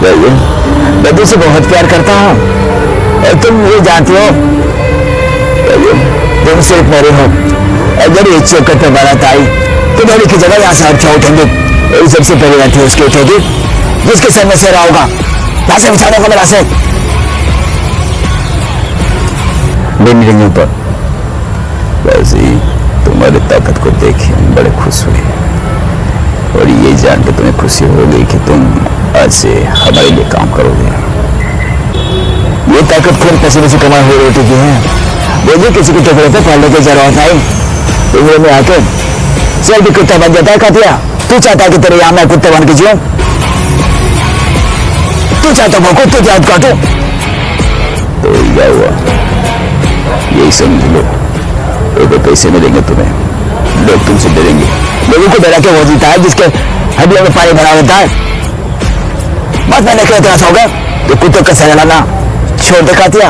मैं तुझसे बहुत प्यार करता हूँ और तुम ये जानती हो। तुम सिर्फ मेरे हो। अगर ये चौकट पे बारात आई तो डोली की जगह यहाँ से हट क्या उठेंगे। सबसे पहले लड़की उसकी उठेगी जिसके सर में सेहरा होगा। यहाँ से उठाने को मेरा से मिलेंगे ऊपर। वैसे ही तुम्हारी ताकत को देखे हम बड़े खुश हुए और ये जान के तुम्हें खुशी हो गई कि तुम आज से हमारे लिए काम करोगे। ये ताकत खुद पसीने से कमाई हुई रोटी की है। बोलिए किसी के टुकड़े पे पढ़ने की जरूरत नहीं। उम्र में आके चल भी कुत्ता बन जाता है। कातिया तू चाहता है कि तेरे यहाँ मैं कुत्ते बन के जीऊं? तू चाहता मैं कुत्ते की हाथ काटूं? तो क्या हुआ, यही समझ लो। तो पैसे मिलेंगे तुम्हें, लोग तुमसे डरेंगे। लोगों को डरा के वो जीता है जिसके हड्डियों में पानी भरा होता है। बस मैंने क्या इतना होगा तो कुत्तों का सहलाना छोड़ दे कातिया।